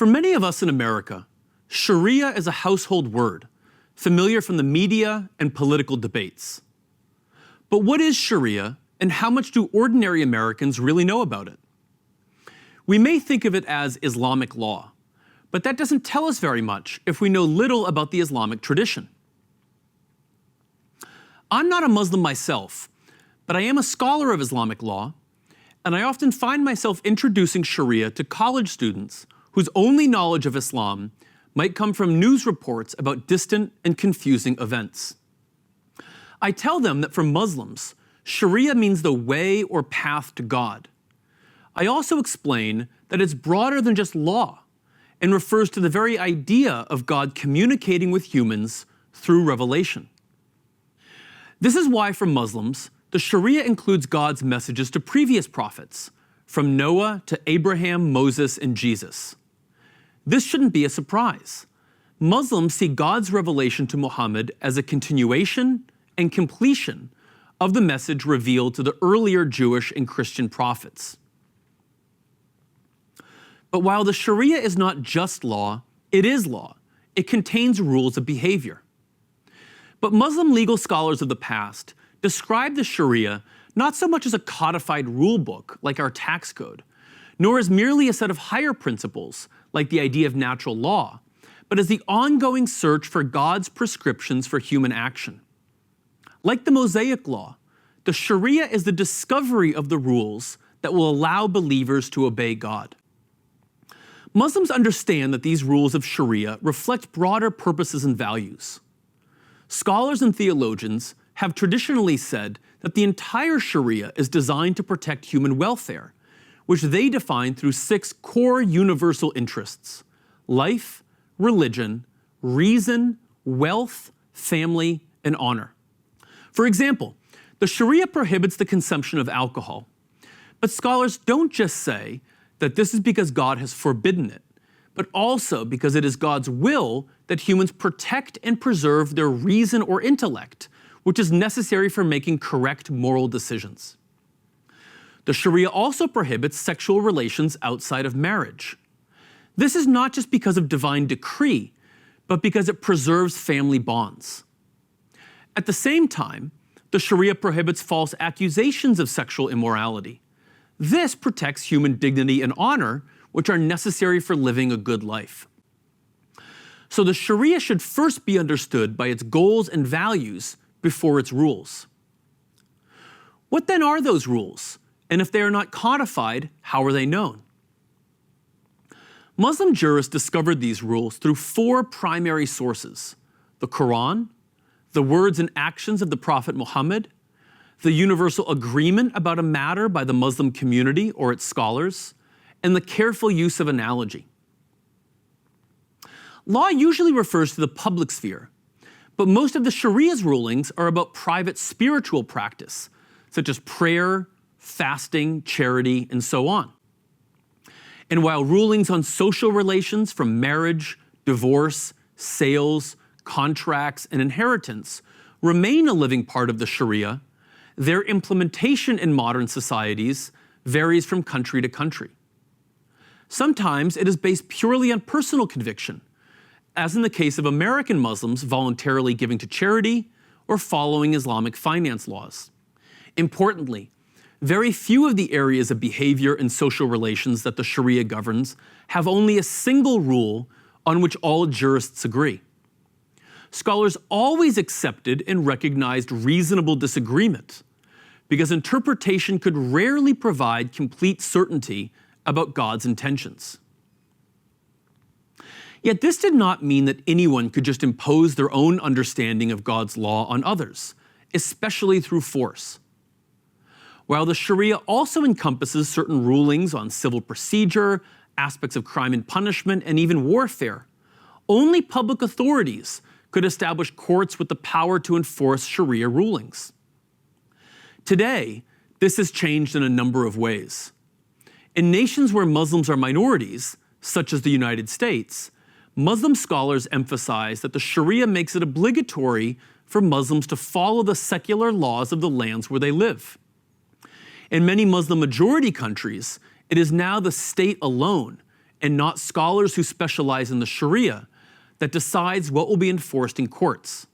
For many of us in America, Sharia is a household word, familiar from the media and political debates. But what is Sharia, and how much do ordinary Americans really know about it? We may think of it as Islamic law, but that doesn't tell us very much if we know little about the Islamic tradition. I'm not a Muslim myself, but I am a scholar of Islamic law, and I often find myself introducing Sharia to college students whose only knowledge of Islam might come from news reports about distant and confusing events. I tell them that for Muslims, Sharia means the way or path to God. I also explain that it's broader than just law and refers to the very idea of God communicating with humans through revelation. This is why for Muslims, the Sharia includes God's messages to previous prophets, from Noah to Abraham, Moses, and Jesus. This shouldn't be a surprise. Muslims see God's revelation to Muhammad as a continuation and completion of the message revealed to the earlier Jewish and Christian prophets. But while the Sharia is not just law, it is law. It contains rules of behavior. But Muslim legal scholars of the past describe the Sharia not so much as a codified rule book like our tax code, nor as merely a set of higher principles like the idea of natural law, but as the ongoing search for God's prescriptions for human action. Like the Mosaic Law, the Sharia is the discovery of the rules that will allow believers to obey God. Muslims understand that these rules of Sharia reflect broader purposes and values. Scholars and theologians have traditionally said that the entire Sharia is designed to protect human welfare, which they define through 6 core universal interests: life, religion, reason, wealth, family, and honor. For example, the Sharia prohibits the consumption of alcohol, but scholars don't just say that this is because God has forbidden it, but also because it is God's will that humans protect and preserve their reason or intellect, which is necessary for making correct moral decisions. The Sharia also prohibits sexual relations outside of marriage. This is not just because of divine decree, but because it preserves family bonds. At the same time, the Sharia prohibits false accusations of sexual immorality. This protects human dignity and honor, which are necessary for living a good life. So the Sharia should first be understood by its goals and values before its rules. What then are those rules? And if they are not codified, how are they known? Muslim jurists discovered these rules through 4 primary sources: the Qur'an, the words and actions of the Prophet Muhammad, the universal agreement about a matter by the Muslim community or its scholars, and the careful use of analogy. Law usually refers to the public sphere, but most of the Sharia's rulings are about private spiritual practice, such as prayer, fasting, charity, and so on. And while rulings on social relations from marriage, divorce, sales, contracts, and inheritance remain a living part of the Sharia, their implementation in modern societies varies from country to country. Sometimes it is based purely on personal conviction, as in the case of American Muslims voluntarily giving to charity or following Islamic finance laws. Importantly, very few of the areas of behavior and social relations that the Sharia governs have only a single rule on which all jurists agree. Scholars always accepted and recognized reasonable disagreement, because interpretation could rarely provide complete certainty about God's intentions. Yet this did not mean that anyone could just impose their own understanding of God's law on others, especially through force. While the Sharia also encompasses certain rulings on civil procedure, aspects of crime and punishment, and even warfare, only public authorities could establish courts with the power to enforce Sharia rulings. Today, this has changed in a number of ways. In nations where Muslims are minorities, such as the United States, Muslim scholars emphasize that the Sharia makes it obligatory for Muslims to follow the secular laws of the lands where they live. In many Muslim majority countries, it is now the state alone, and not scholars who specialize in the Sharia that decides what will be enforced in courts.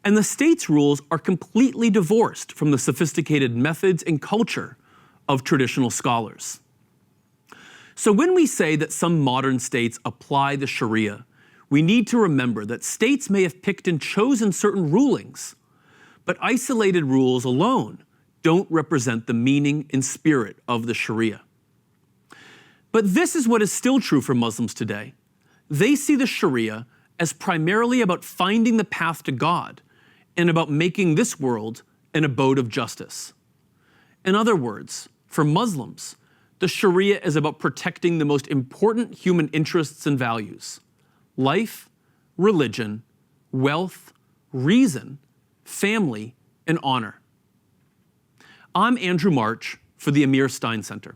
And the state's rules are completely divorced from the sophisticated methods and culture of traditional scholars. So when we say that some modern states apply the Sharia, we need to remember that states may have picked and chosen certain rulings, but isolated rules alone don't represent the meaning and spirit of the Sharia. But this is what is still true for Muslims today. They see the Sharia as primarily about finding the path to God and about making this world an abode of justice. In other words, for Muslims, the Sharia is about protecting the most important human interests and values: life, religion, wealth, reason, family, and honor. I'm Andrew March for the Emir-Stein Center.